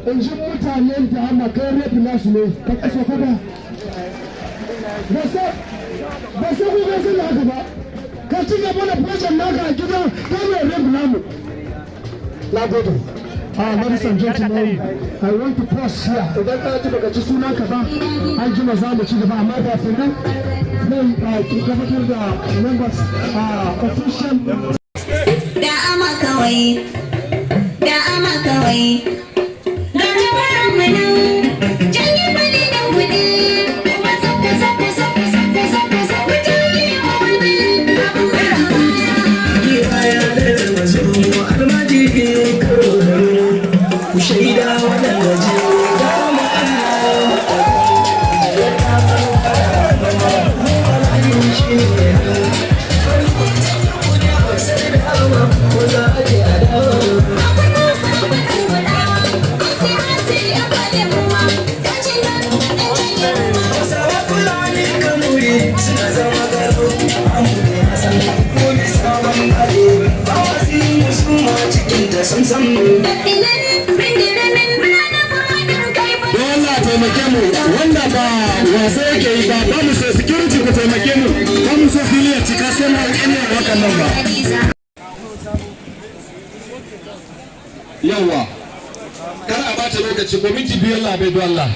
in ji mutanen da ana kai rafi nasu ne ka kaso kada ba sai ku gasu da haka ba ka ci gaba da fashin naka a gida ta mai rafi namu na gode. Ladies and gentlemen, I want to pause here. Idan ka ji baka ci sunan ka ba, an jima za mu ci gaba amma kafin nan zan gabatar da members official. Da ama kawai, da ama kawai, ga jawaran mana, janye bali da kudi, kuma sabta sabta sabta sabta sabta sabta janye wani abu mara baya. Kibaya da mazo almajiri karo ku shaida wannan gaje ga mu Allah shi ne wanda ba wasa yake yi ba mu so security ku taimake mu ba mu so fili ya cika sai mu ina hakan nan ba yawa kar a bata lokaci ko minti biyu Allah bai do Allah